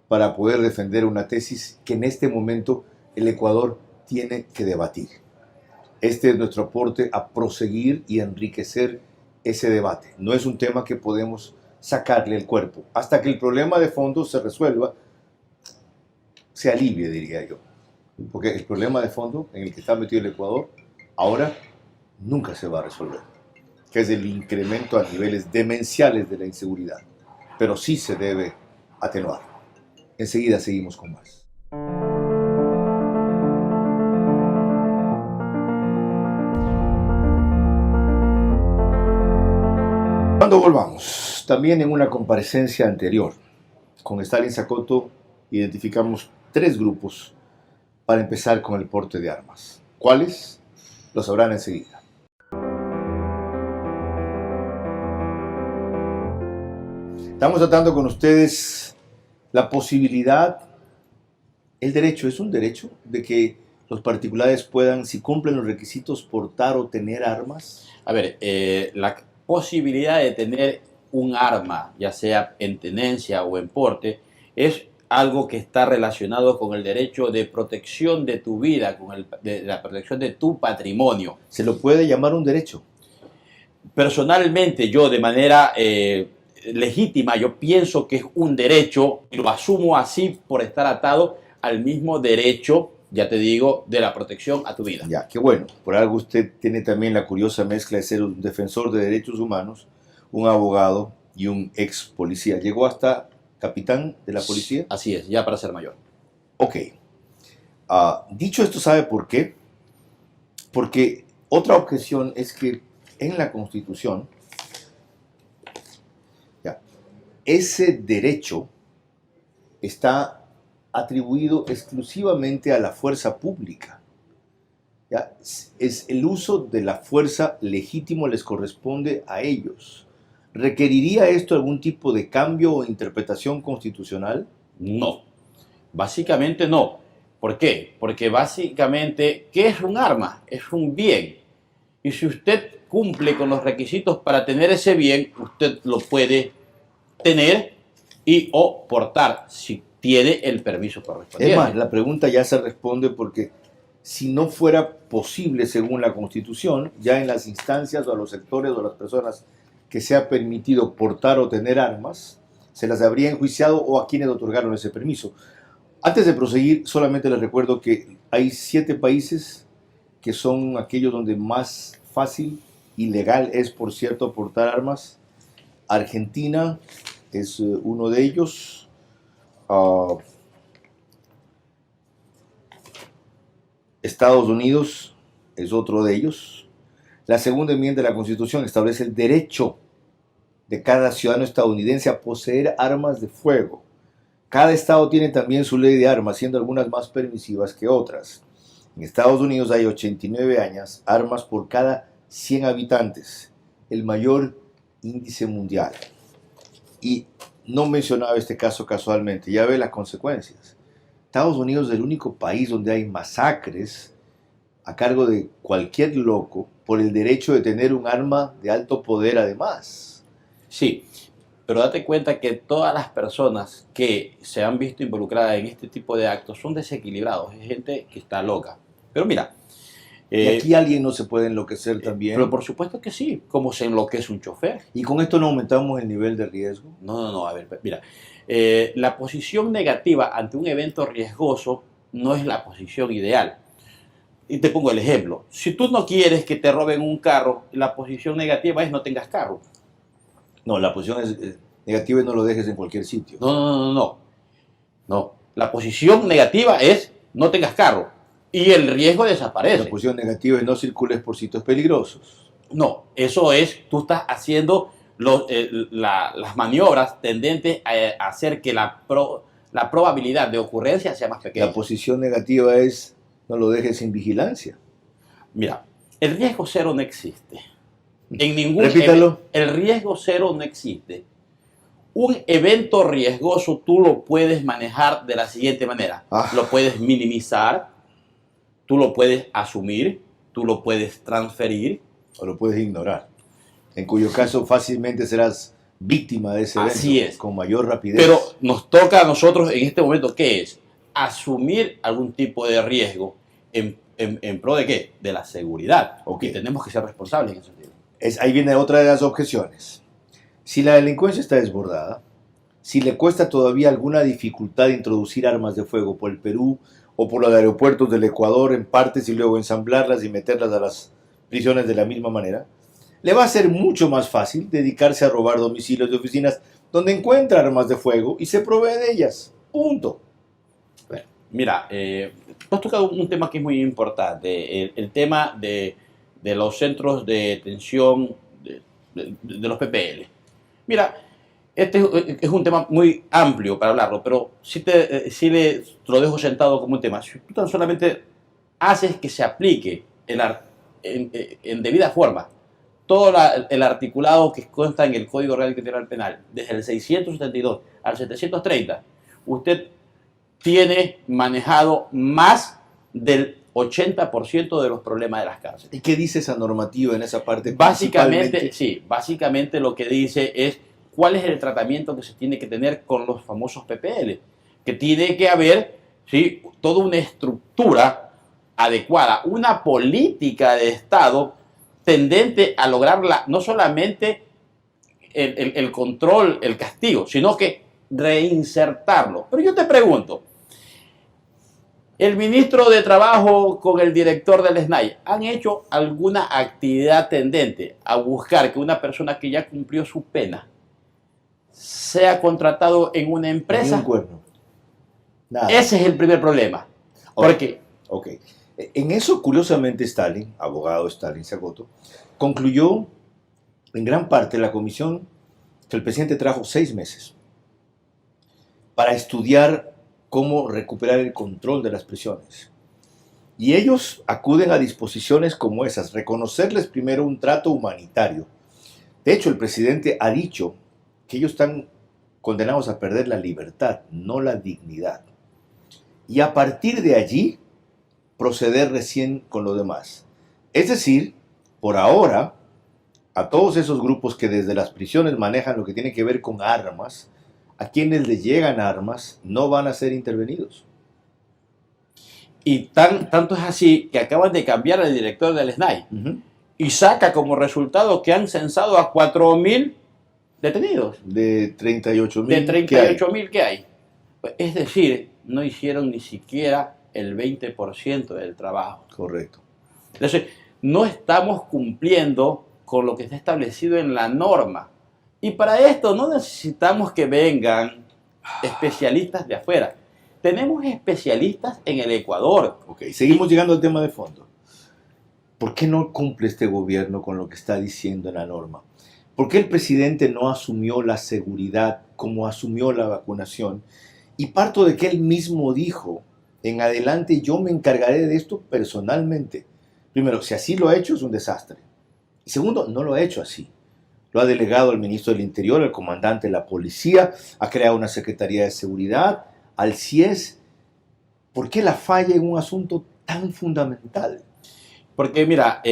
para poder defender una tesis que en este momento el Ecuador tiene que debatir. Este es nuestro aporte a proseguir y enriquecer ese debate. No es un tema que podemos sacarle el cuerpo. Hasta que el problema de fondo se resuelva, se alivie, diría yo. Porque el problema de fondo en el que está metido el Ecuador ahora nunca se va a resolver. que es el incremento a niveles demenciales de la inseguridad, pero sí se debe atenuar. Enseguida seguimos con más. Cuando volvamos, también en una comparecencia anterior, con Stalin Sakoto identificamos 3 grupos para empezar con el porte de armas. ¿Cuáles? Lo sabrán enseguida. Estamos tratando con ustedes la posibilidad, el derecho, es un derecho de que los particulares puedan, si cumplen los requisitos, portar o tener armas. A ver, la posibilidad de tener un arma, ya sea en tenencia o en porte, es algo que está relacionado con el derecho de protección de tu vida, con de la protección de tu patrimonio. ¿Se lo puede llamar un derecho? Personalmente, yo de manera legítima, yo pienso que es un derecho, y lo asumo así por estar atado al mismo derecho, ya te digo, de la protección a tu vida. Ya, qué bueno. Por algo usted tiene también la curiosa mezcla de ser un defensor de derechos humanos, un abogado y un ex policía. ¿Llegó hasta capitán de la policía? Así es, ya para ser mayor. Ok. Dicho esto, ¿sabe por qué? Porque otra objeción es que en la Constitución, ya, ese derecho está atribuido exclusivamente a la fuerza pública. ¿Ya? Es el uso de la fuerza legítimo les corresponde a ellos. ¿Requeriría esto algún tipo de cambio o interpretación constitucional? No, básicamente no. ¿Por qué? Porque básicamente, ¿qué es un arma? Es un bien. Y si usted cumple con los requisitos para tener ese bien, usted lo puede tener y o portar, si tiene el permiso correspondiente. Es más, la pregunta ya se responde porque si no fuera posible, según la Constitución, ya en las instancias o a los sectores o a las personas que se ha permitido portar o tener armas, se las habría enjuiciado o a quienes otorgaron ese permiso. Antes de proseguir, solamente les recuerdo que hay 7 países que son aquellos donde más fácil y legal es, por cierto, portar armas. Argentina es uno de ellos. Estados Unidos es otro de ellos. La segunda enmienda de la Constitución establece el derecho de cada ciudadano estadounidense a poseer armas de fuego. Cada estado tiene también su ley de armas, siendo algunas más permisivas que otras. En Estados Unidos hay 89 armas por cada 100 habitantes, el mayor índice mundial. Y no mencionaba este caso casualmente, ya ve las consecuencias. Estados Unidos es el único país donde hay masacres a cargo de cualquier loco por el derecho de tener un arma de alto poder además. Sí, pero date cuenta que todas las personas que se han visto involucradas en este tipo de actos son desequilibrados, es gente que está loca. Pero mira... y aquí alguien no se puede enloquecer también. Pero por supuesto que sí, como se enloquece un chofer. ¿Y con esto no aumentamos el nivel de riesgo? No, a ver, mira. La posición negativa ante un evento riesgoso no es la posición ideal. Y te pongo el ejemplo. Si tú no quieres que te roben un carro, la posición negativa es no tengas carro. No, la posición negativa es no lo dejes en cualquier sitio. No. La posición negativa es no tengas carro. Y el riesgo desaparece. La posición negativa es no circules por sitios peligrosos. No, eso es, tú estás haciendo las maniobras tendentes a hacer que la probabilidad de ocurrencia sea más pequeña. La posición negativa es no lo dejes sin vigilancia. Mira, el riesgo cero no existe. En ningún Repítalo. El riesgo cero no existe. Un evento riesgoso tú lo puedes manejar de la siguiente manera. Lo puedes minimizar, tú lo puedes asumir, tú lo puedes transferir. O lo puedes ignorar. En cuyo caso fácilmente serás víctima de ese evento. Así es. Con mayor rapidez. Pero nos toca a nosotros en este momento, ¿qué es? Asumir algún tipo de riesgo en pro de ¿qué? De la seguridad. Okay. Y tenemos que ser responsables en ese sentido. Ahí viene otra de las objeciones. Si la delincuencia está desbordada, si le cuesta todavía alguna dificultad introducir armas de fuego por el Perú o por los aeropuertos del Ecuador en partes y luego ensamblarlas y meterlas a las prisiones de la misma manera, le va a ser mucho más fácil dedicarse a robar domicilios de oficinas donde encuentra armas de fuego y se provee de ellas. Punto. Bueno, mira, tú has tocado un tema que es muy importante, el tema de los centros de detención de los PPL. Mira, este es un tema muy amplio para hablarlo, pero sí te lo dejo sentado como un tema. Si tú tan solamente haces que se aplique en debida forma todo el articulado que consta en el Código Real Integral Penal, desde el 672 al 730, usted tiene manejado más del 80% de los problemas de las cárceles. ¿Y qué dice esa normativa en esa parte? Básicamente, sí, básicamente lo que dice es cuál es el tratamiento que se tiene que tener con los famosos PPL, que tiene que haber, ¿sí?, toda una estructura adecuada, una política de Estado tendente a lograr no solamente el control, el castigo, sino que reinsertarlo. Pero yo te pregunto, ¿el ministro de Trabajo con el director del SNAI han hecho alguna actividad tendente a buscar que una persona que ya cumplió su pena sea contratado en una empresa? Ni un cuerno. Nada. Ese es el primer problema. Porque Ok. En eso, curiosamente, Stalin, abogado Stalin Zagoto, concluyó en gran parte la comisión que el presidente trajo 6 meses para estudiar cómo recuperar el control de las prisiones. Y ellos acuden a disposiciones como esas, reconocerles primero un trato humanitario. De hecho, el presidente ha dicho que ellos están condenados a perder la libertad, no la dignidad. Y a partir de allí, proceder recién con lo demás. Es decir, por ahora, a todos esos grupos que desde las prisiones manejan lo que tiene que ver con armas, a quienes les llegan armas, no van a ser intervenidos. y tanto es así que acaban de cambiar al director del SNAI y saca como resultado que han censado a 4.000 detenidos. De 38.000. De 38.000 que hay. Es decir, no hicieron ni siquiera el 20% del trabajo. Correcto. Entonces, no estamos cumpliendo con lo que está establecido en la norma. Y para esto no necesitamos que vengan especialistas de afuera. Tenemos especialistas en el Ecuador. Ok, seguimos llegando al tema de fondo. ¿Por qué no cumple este gobierno con lo que está diciendo en la norma? ¿Por qué el presidente no asumió la seguridad como asumió la vacunación? Y parto de que él mismo dijo, en adelante yo me encargaré de esto personalmente. Primero, si así lo ha hecho es un desastre. Y segundo, no lo ha hecho así. Lo ha delegado al ministro del Interior, al comandante de la policía, ha creado una Secretaría de Seguridad, al CIES. ¿Por qué la falla en un asunto tan fundamental? Porque mira,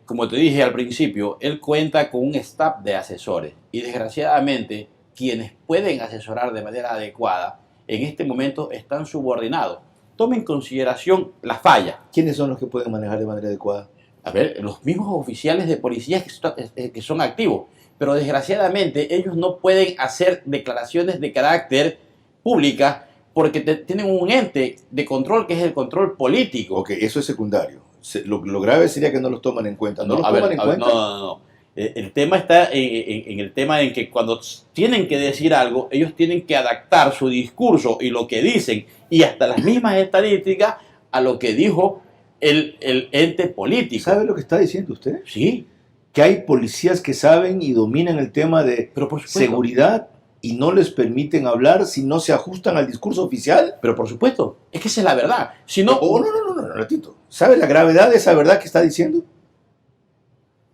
como te dije al principio, él cuenta con un staff de asesores y desgraciadamente quienes pueden asesorar de manera adecuada en este momento están subordinados. Toma en consideración la falla. ¿Quiénes son los que pueden manejar de manera adecuada? A ver, los mismos oficiales de policía que son activos, pero desgraciadamente ellos no pueden hacer declaraciones de carácter pública porque tienen un ente de control que es el control político. Ok, eso es secundario. Lo grave sería que no los toman en cuenta. ¿No los a ver, toman en cuenta? No. El tema está en el tema en que cuando tienen que decir algo, ellos tienen que adaptar su discurso y lo que dicen, y hasta las mismas estadísticas, a lo que dijo el ente político. ¿Sabe lo que está diciendo usted? Sí. Que hay policías que saben y dominan el tema de Pero por supuesto. seguridad y no les permiten hablar si no se ajustan al discurso oficial. Pero por supuesto, es que esa es la verdad. Si no, No, ratito. ¿Sabe la gravedad de esa verdad que está diciendo?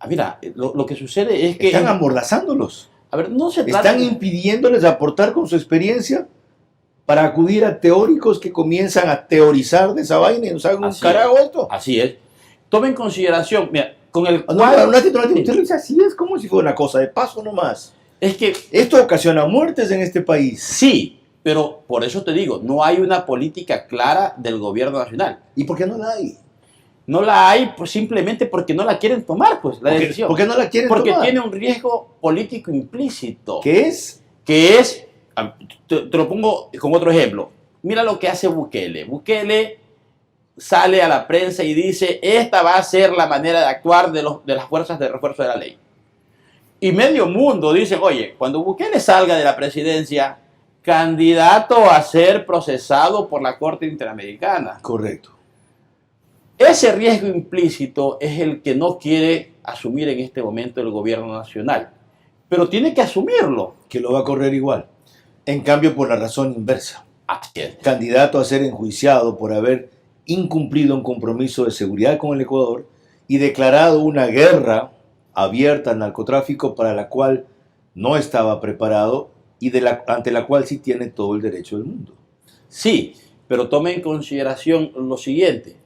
Mira, lo que sucede es que... Están amordazándolos. A ver, no se trata... Están impidiéndoles aportar con su experiencia para acudir a teóricos que comienzan a teorizar de esa vaina y nos hagan un carajo esto. Así es. Toma en consideración, mira, con el No, cuadro... un ratito, usted lo dice así, es como si fuera una cosa de paso nomás. Es que... Esto ocasiona muertes en este país. Sí, pero por eso te digo, no hay una política clara del gobierno nacional. ¿Y por qué no la hay? No la hay pues, simplemente porque no la quieren tomar, pues, la decisión. ¿Por qué no la quieren Porque tomar? tiene un riesgo político implícito. ¿Qué es? Que es, te lo pongo con otro ejemplo. Mira lo que hace Bukele. Bukele sale a la prensa y dice, esta va a ser la manera de actuar de las fuerzas de refuerzo de la ley. Y medio mundo dice, oye, cuando Bukele salga de la presidencia, candidato a ser procesado por la Corte Interamericana. Correcto. Ese riesgo implícito es el que no quiere asumir en este momento el gobierno nacional. Pero tiene que asumirlo. Que lo va a correr igual. En cambio, por la razón inversa. Así es. Candidato a ser enjuiciado por haber incumplido un compromiso de seguridad con el Ecuador y declarado una guerra abierta al narcotráfico para la cual no estaba preparado y ante la cual sí tiene todo el derecho del mundo. Sí, pero tome en consideración lo siguiente.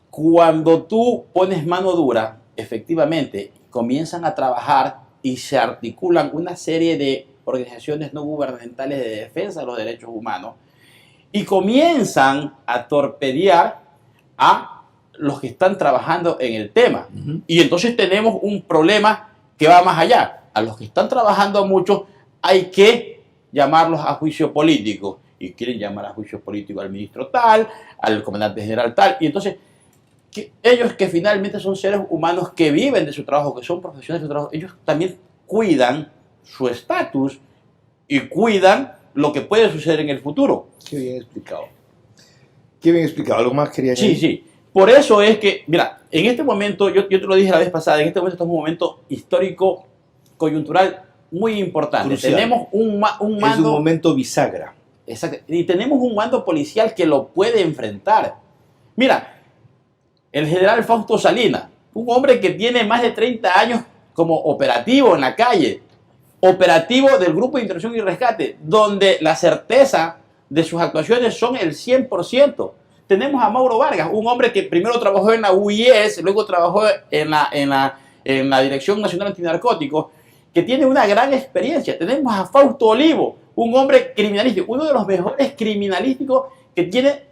Cuando tú pones mano dura, efectivamente, comienzan a trabajar y se articulan una serie de organizaciones no gubernamentales de defensa de los derechos humanos y comienzan a torpedear a los que están trabajando en el tema. Y entonces tenemos un problema que va más allá. A los que están trabajando mucho hay que llamarlos a juicio político. Y quieren llamar a juicio político al ministro tal, al comandante general tal. Y entonces, ellos que finalmente son seres humanos que viven de su trabajo, que son profesionales de su trabajo, ellos también cuidan su estatus y cuidan lo que puede suceder en el futuro. Qué bien explicado. Qué bien explicado. ¿Algo más quería añadir? Sí, sí. Por eso es que, mira, en este momento, yo te lo dije la vez pasada, en este momento estamos en un momento histórico, coyuntural muy importante. Crucial. Tenemos un mando... Es un momento bisagra. Exacto. Y tenemos un mando policial que lo puede enfrentar. Mira, el general Fausto Salinas, un hombre que tiene más de 30 años como operativo en la calle, operativo del Grupo de Intervención y Rescate, donde la certeza de sus actuaciones son el 100%. Tenemos a Mauro Vargas, un hombre que primero trabajó en la UIS, luego trabajó en la Dirección Nacional Antinarcóticos, que tiene una gran experiencia. Tenemos a Fausto Olivo, un hombre criminalístico, uno de los mejores criminalísticos que tiene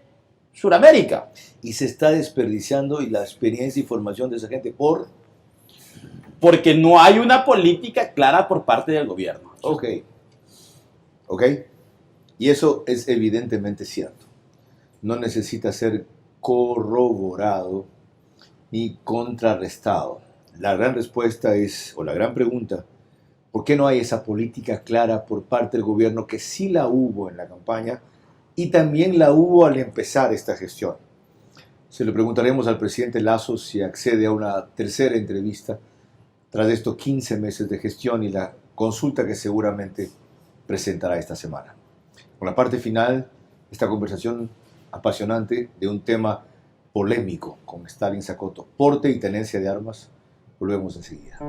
Sudamérica. Y se está desperdiciando y la experiencia y formación de esa gente porque no hay una política clara por parte del gobierno. Ok. Y eso es evidentemente cierto. No necesita ser corroborado ni contrarrestado. La gran respuesta es, o la gran pregunta, ¿por qué no hay esa política clara por parte del gobierno que sí la hubo en la campaña y también la hubo al empezar esta gestión? Se le preguntaremos al presidente Lasso si accede a una tercera entrevista tras estos 15 meses de gestión y la consulta que seguramente presentará esta semana. Con la parte final, esta conversación apasionante de un tema polémico con Stalin Sakoto, porte y tenencia de armas. Volvemos enseguida.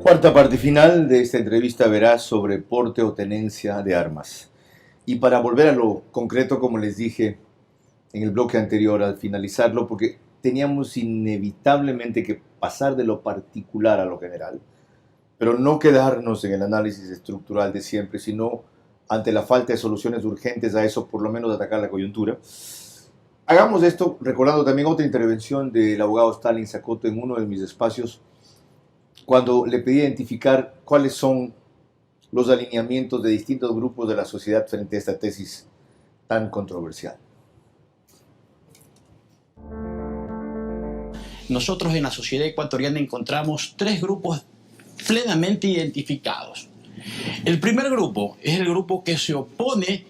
Cuarta parte final de esta entrevista verás sobre porte o tenencia de armas. Y para volver a lo concreto, como les dije en el bloque anterior, al finalizarlo, porque teníamos inevitablemente que pasar de lo particular a lo general, pero no quedarnos en el análisis estructural de siempre, sino ante la falta de soluciones urgentes a eso, por lo menos atacar la coyuntura. Hagamos esto recordando también otra intervención del abogado Stalin Sakoto en uno de mis espacios, cuando le pedí identificar cuáles son los alineamientos de distintos grupos de la sociedad frente a esta tesis tan controversial. Nosotros en la sociedad ecuatoriana encontramos tres grupos plenamente identificados. El primer grupo es el grupo que se opone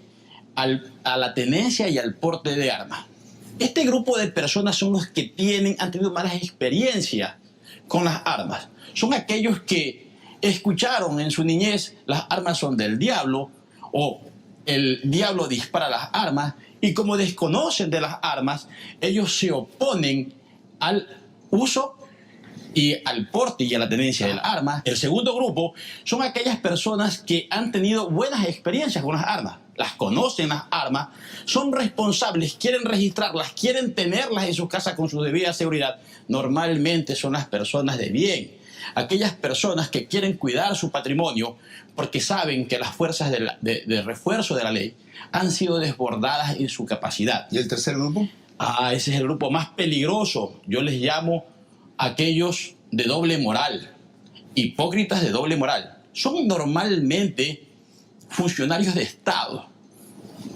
a la tenencia y al porte de armas. Este grupo de personas son los que han tenido malas experiencias con las armas. Son aquellos que escucharon en su niñez las armas son del diablo o el diablo dispara las armas y como desconocen de las armas, ellos se oponen al uso y al porte y a la tenencia del arma. El segundo grupo son aquellas personas que han tenido buenas experiencias con las armas, las conocen las armas, son responsables, quieren registrarlas, quieren tenerlas en su casa con su debida seguridad. Normalmente son las personas de bien. aquellas personas que quieren cuidar su patrimonio porque saben que las fuerzas de refuerzo de la ley han sido desbordadas en su capacidad. ¿Y el tercer grupo? Ese es el grupo más peligroso. Yo les llamo aquellos de doble moral, hipócritas de doble moral. Son normalmente funcionarios de Estado,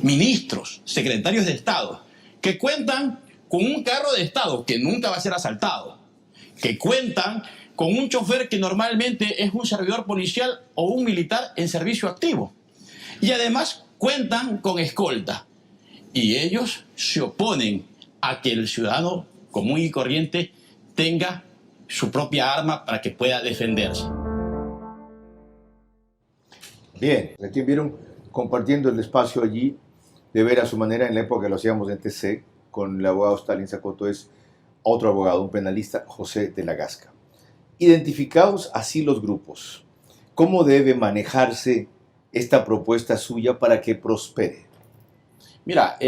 ministros, secretarios de Estado, que cuentan con un carro de Estado que nunca va a ser asaltado, que cuentan con un chofer que normalmente es un servidor policial o un militar en servicio activo. Y además cuentan con escolta. Y ellos se oponen a que el ciudadano común y corriente tenga su propia arma para que pueda defenderse. Bien, aquí vieron compartiendo el espacio allí, de ver a su manera, en la época que lo hacíamos en TC, con el abogado Stalin Zacoto, es otro abogado, un penalista, José de la Gasca. Identificados así los grupos, ¿cómo debe manejarse esta propuesta suya para que prospere? Mira,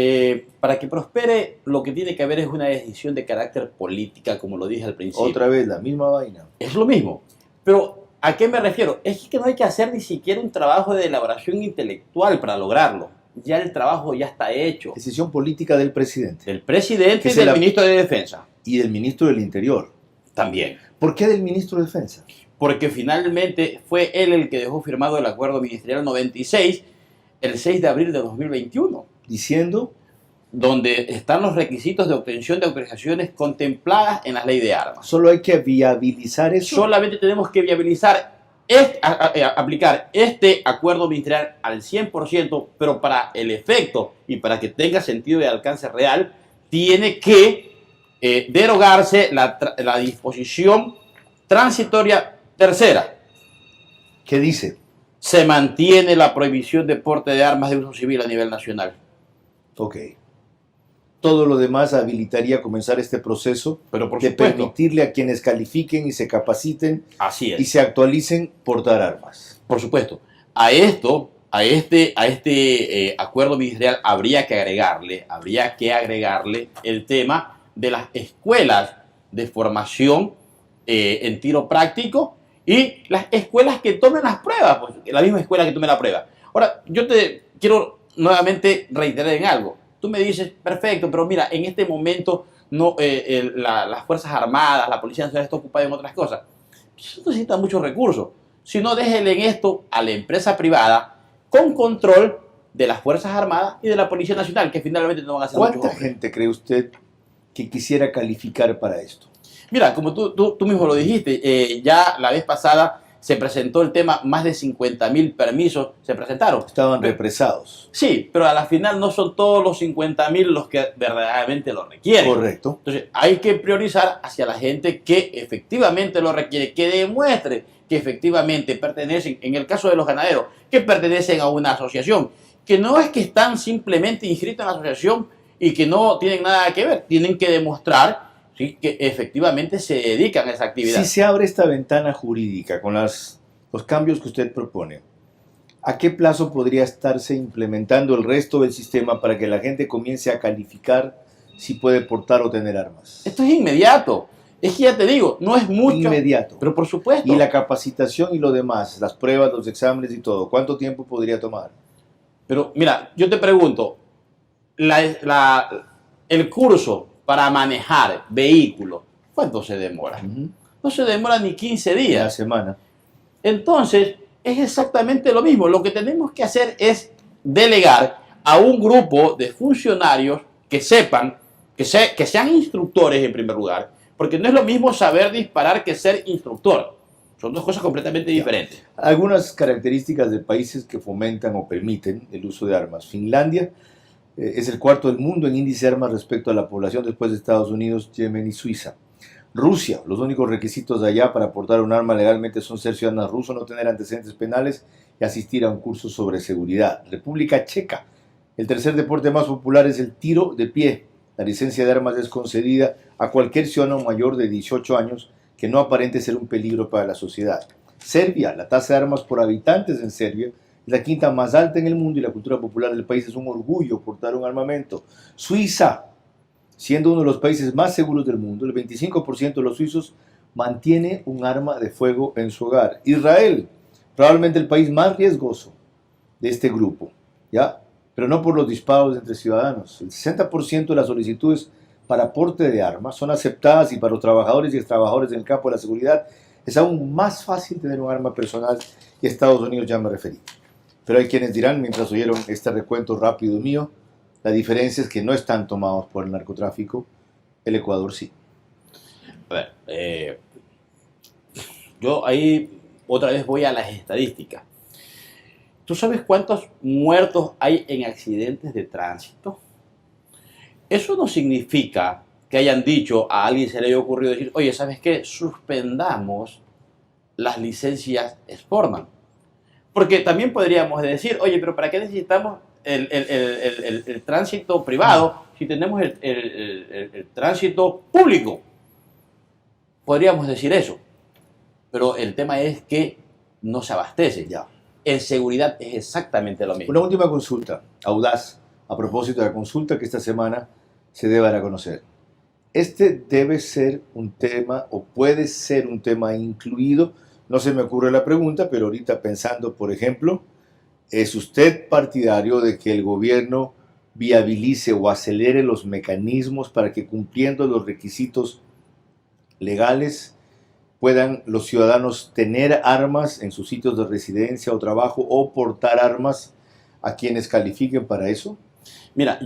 para que prospere lo que tiene que haber es una decisión de carácter política, como lo dije al principio. Otra vez, la misma vaina. Es lo mismo, pero ¿a qué me refiero? Es que no hay que hacer ni siquiera un trabajo de elaboración intelectual para lograrlo. Ya el trabajo ya está hecho. Decisión política del presidente. Del presidente y del ministro de Defensa. Y del ministro del Interior. También. ¿Por qué del ministro de Defensa? Porque finalmente fue él el que dejó firmado el acuerdo ministerial 96 el 6 de abril de 2021. Diciendo, donde están los requisitos de obtención de autorizaciones contempladas en la ley de armas. Solo hay que viabilizar eso. Solamente tenemos que viabilizar, aplicar este acuerdo ministerial al 100%, pero para el efecto y para que tenga sentido y alcance real, tiene que derogarse la disposición transitoria tercera. ¿Qué dice? Se mantiene la prohibición de porte de armas de uso civil a nivel nacional. Ok. Todo lo demás habilitaría comenzar este proceso, pero por de supuesto, permitirle a quienes califiquen y se capaciten así es, y se actualicen portar armas. Por supuesto. A este acuerdo ministerial habría que agregarle el tema de las escuelas de formación en tiro práctico y las escuelas que tomen las pruebas, pues, la misma escuela que tome la prueba. Ahora, yo te quiero nuevamente reiterar en algo. Tú me dices, perfecto, pero mira, en este momento no, las Fuerzas Armadas, la Policía Nacional está ocupada en otras cosas. Eso necesita muchos recursos. Si no, déjenle en esto a la empresa privada con control de las Fuerzas Armadas y de la Policía Nacional, que finalmente no van a hacer mucho. ¿Cuánta gente cree usted que quisiera calificar para esto? Mira, como tú mismo lo dijiste, ya la vez pasada se presentó el tema, más de 50.000 permisos se presentaron. Estaban represados. Sí, pero a la final no son todos los 50.000 los que verdaderamente lo requieren. Correcto. Entonces hay que priorizar hacia la gente que efectivamente lo requiere, que demuestre que efectivamente pertenecen, en el caso de los ganaderos, que pertenecen a una asociación, que no es que están simplemente inscritos en la asociación y que no tienen nada que ver, tienen que demostrar, ¿sí?, que efectivamente se dedican a esa actividad. Si se abre esta ventana jurídica con los cambios que usted propone, ¿a qué plazo podría estarse implementando el resto del sistema para que la gente comience a calificar si puede portar o tener armas? Esto es inmediato. Es que ya te digo, no es mucho. Inmediato. Pero por supuesto. Y la capacitación y lo demás, las pruebas, los exámenes y todo, ¿cuánto tiempo podría tomar? Pero mira, yo te pregunto, el curso para manejar vehículos, ¿cuánto se demora? No se demora ni 15 días. Una semana. Entonces, es exactamente lo mismo. Lo que tenemos que hacer es delegar a un grupo de funcionarios que sepan, que sean instructores en primer lugar, porque no es lo mismo saber disparar que ser instructor. Son dos cosas completamente diferentes. Algunas características de países que fomentan o permiten el uso de armas. Finlandia es el cuarto del mundo en índice de armas respecto a la población después de Estados Unidos, Yemen y Suiza. Rusia, los únicos requisitos de allá para portar un arma legalmente son ser ciudadanos rusos, no tener antecedentes penales y asistir a un curso sobre seguridad. República Checa, el tercer deporte más popular es el tiro de pie. La licencia de armas es concedida a cualquier ciudadano mayor de 18 años que no aparente ser un peligro para la sociedad. Serbia, la tasa de armas por habitantes en Serbia es la quinta más alta en el mundo y la cultura popular del país es un orgullo portar un armamento. Suiza, siendo uno de los países más seguros del mundo, el 25% de los suizos mantiene un arma de fuego en su hogar. Israel, probablemente el país más riesgoso de este grupo, ¿ya? Pero no por los disparos entre ciudadanos. El 60% de las solicitudes para porte de armas son aceptadas y para los trabajadores y extrabajadores en el campo de la seguridad es aún más fácil tener un arma personal y Estados Unidos ya me referí. Pero hay quienes dirán, mientras oyeron este recuento rápido mío, la diferencia es que no están tomados por el narcotráfico, el Ecuador sí. A ver, yo ahí otra vez voy a las estadísticas. ¿Tú sabes cuántos muertos hay en accidentes de tránsito? Eso no significa que hayan dicho, a alguien se le haya ocurrido decir, oye, ¿sabes qué? Suspendamos las licencias Sportman. Porque también podríamos decir, oye, pero ¿para qué necesitamos el tránsito privado si tenemos el tránsito público? Podríamos decir eso. Pero el tema es que no se abastece. Ya. En seguridad es exactamente lo mismo. Una última consulta, audaz, a propósito de la consulta que esta semana se debe dar a conocer. Este debe ser un tema o puede ser un tema incluido, no se me ocurre la pregunta, pero ahorita pensando, por ejemplo, ¿es usted partidario de que el gobierno viabilice o acelere los mecanismos para que cumpliendo los requisitos legales puedan los ciudadanos tener armas en sus sitios de residencia o trabajo o portar armas a quienes califiquen para eso? Mira,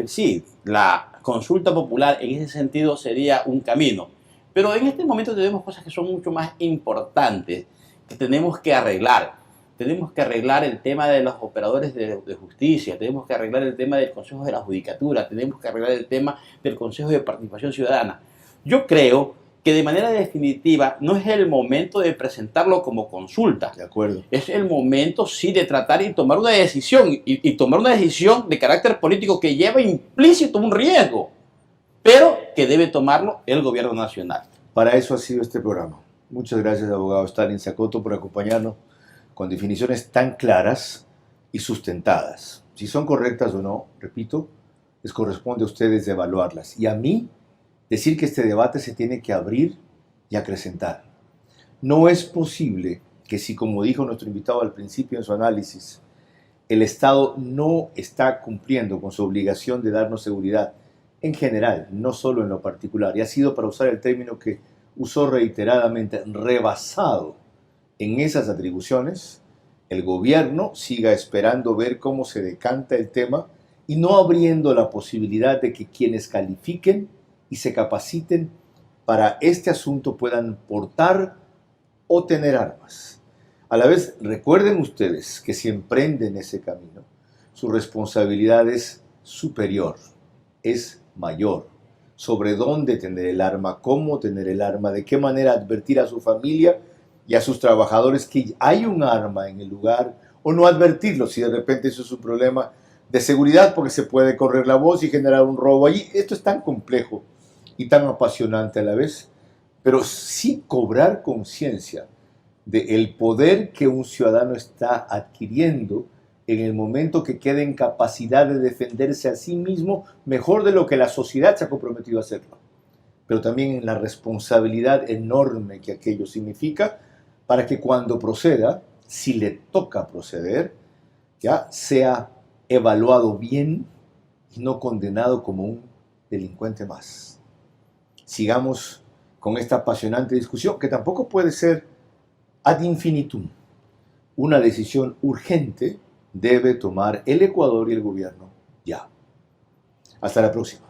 sí, la consulta popular en ese sentido sería un camino, pero en este momento tenemos cosas que son mucho más importantes que tenemos que arreglar. Tenemos que arreglar el tema de los operadores de justicia, tenemos que arreglar el tema del Consejo de la Judicatura, tenemos que arreglar el tema del Consejo de Participación Ciudadana. Yo creo que de manera definitiva no es el momento de presentarlo como consulta. De acuerdo. Es el momento, sí, de tratar y tomar una decisión, y tomar una decisión de carácter político que lleva implícito un riesgo, pero que debe tomarlo el gobierno nacional. Para eso ha sido este programa. Muchas gracias, abogado Stalin Zacoto, por acompañarnos con definiciones tan claras y sustentadas. Si son correctas o no, repito, les corresponde a ustedes evaluarlas. Y a mí, decir que este debate se tiene que abrir y acrecentar. No es posible que si, como dijo nuestro invitado al principio en su análisis, el Estado no está cumpliendo con su obligación de darnos seguridad en general, no solo en lo particular, y ha sido, para usar el término que usó reiteradamente, rebasado en esas atribuciones, el gobierno siga esperando ver cómo se decanta el tema y no abriendo la posibilidad de que quienes califiquen y se capaciten para este asunto puedan portar o tener armas. A la vez, recuerden ustedes que si emprenden ese camino, su responsabilidad es superior, es mayor, sobre dónde tener el arma, cómo tener el arma, de qué manera advertir a su familia y a sus trabajadores que hay un arma en el lugar, o no advertirlo si de repente eso es un problema de seguridad porque se puede correr la voz y generar un robo allí. Esto es tan complejo y tan apasionante a la vez, pero sí cobrar conciencia del poder que un ciudadano está adquiriendo en el momento que quede en capacidad de defenderse a sí mismo mejor de lo que la sociedad se ha comprometido a hacerlo, pero también en la responsabilidad enorme que aquello significa para que cuando proceda, si le toca proceder, ya sea evaluado bien y no condenado como un delincuente más. Sigamos con esta apasionante discusión que tampoco puede ser ad infinitum. Una decisión urgente debe tomar el Ecuador y el gobierno ya. Hasta la próxima.